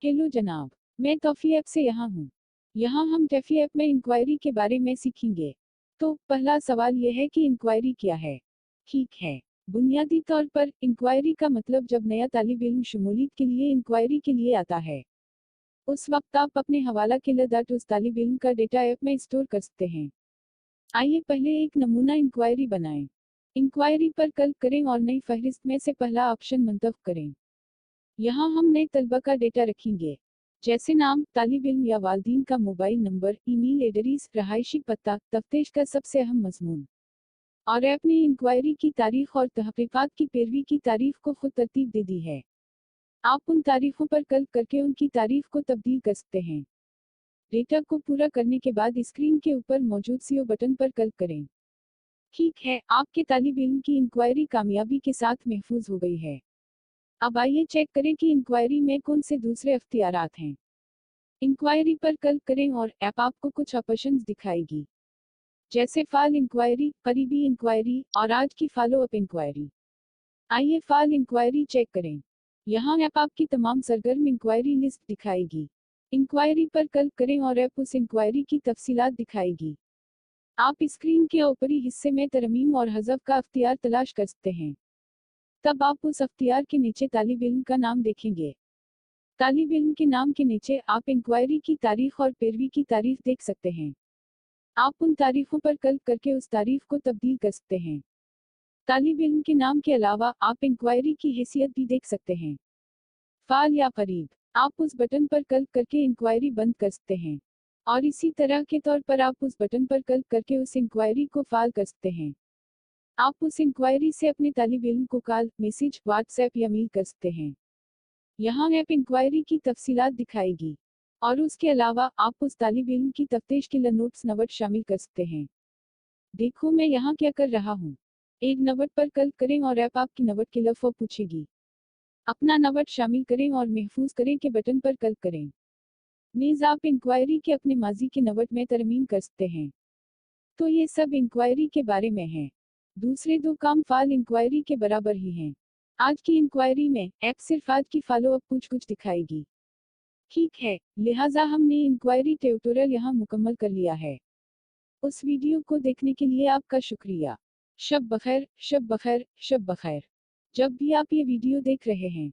Hello जनाब, मैं toffee app से यहाँ हूँ। यहाँ हम टॉफी ऐप में इंक्वायरी के बारे में सीखेंगे। तो पहला सवाल यह है कि इंक्वायरी क्या है। ठीक है, बुनियादी तौर पर इंक्वायरी का मतलब जब नया तालिब इल्म शमूलियत के लिए इंक्वायरी के लिए आता है, उस वक्त आप अपने हवाला के लदात उस तालिब इल्म का डेटा ऐप में स्टोर कर सकते हैं। आइए पहले एक नमूना इंक्वायरी बनाएं। इंक्वायरी पर क्लिक करें और नई फहरिस्त में से पहला ऑप्शन मंतखब करें। यहाँ हम नए तलबा का डेटा रखेंगे, जैसे नाम, तालिब इल्म या वालिदैन का मोबाइल नंबर, ईमेल एड्रेस, रहायशी पता, तफ्तीश का सबसे अहम मजमून। और ऐप ने इंक्वायरी की तारीख और तहकीकात की पैरवी की तारीख को खुद तरतीब दे दी है। आप उन तारीखों पर क्लिक करके उनकी तारीख को तब्दील कर सकते हैं। डेटा को पूरा करने के बाद स्क्रीन के ऊपर मौजूद सीओ बटन पर क्लिक करें। ठीक है, आपके तालिब इल्म की इंक्वायरी कामयाबी के साथ महफूज हो गई है। अब आइए चेक करें कि इंक्वायरी में कौन से दूसरे अख्तियारात हैं। इंक्वायरी पर क्लिक करें और ऐप आपको कुछ ऑप्शंस दिखाएगी, जैसे फाइल इंक्वायरी, करीबी इंक्वायरी और आज की फॉलो अप इंक्वायरी। आइए फाइल इंक्वायरी चेक करें। यहाँ ऐप आपकी तमाम सरगर्म इंक्वायरी लिस्ट दिखाएगी। इंक्वायरी पर क्लिक करें और ऐप उस इंक्वायरी की तफसीलात दिखाएगी। आप स्क्रीन के ऊपरी हिस्से में तरमीम और हज़फ का अख्तियार तलाश कर सकते हैं। तब आप उस अख्तियार के नीचे तालिब इल्म का नाम देखेंगे। तालिब इल्म के नाम के नीचे आप इंक्वायरी की तारीख और पैरवी की तारीख देख सकते हैं। आप उन तारीखों पर क्लिक करके उस तारीख को तब्दील कर सकते हैं। तालिब इल्म के नाम के अलावा आप इंक्वायरी की हैसियत भी देख सकते हैं। फाल या करीब, आप उस बटन पर क्लिक करके इंक्वायरी बंद कर सकते हैं। और इसी तरह के तौर पर आप उस बटन पर क्लिक करके उस इंक्वायरी को फाल कर सकते हैं। आप उस इंक्वायरी से अपने तालिब इल्म को कॉल, मैसेज, व्हाट्सएप या मेल कर सकते हैं। यहाँ ऐप इंक्वायरी की तफसीलात दिखाएगी। और उसके अलावा आप उस तालिब इल्म की तफ्तीश के लिए नोट्स नवट शामिल कर सकते हैं। देखो मैं यहाँ क्या कर रहा हूँ। एक नवट पर क्लिक करें और ऐप आपकी नवट के लफ्ज़ पूछेगी। अपना नवट शामिल करें और महफूज करें के बटन पर क्लिक करें। नीज आप इंक्वायरी के अपने माजी के नवट में तरमीम कर सकते हैं। तो ये सब इंक्वायरी के बारे में है। दूसरे दो काम फाइल इंक्वायरी के बराबर ही हैं। आज की इंक्वायरी में ऐप सिर्फ आज की फॉलो अप पूछ कुछ दिखाएगी। ठीक है, लिहाजा हमने इंक्वायरी ट्यूटोरियल यहाँ मुकम्मल कर लिया है। उस वीडियो को देखने के लिए आपका शुक्रिया। शब बखैर, शब बखैर, शब बखैर। जब भी आप ये वीडियो देख रहे हैं,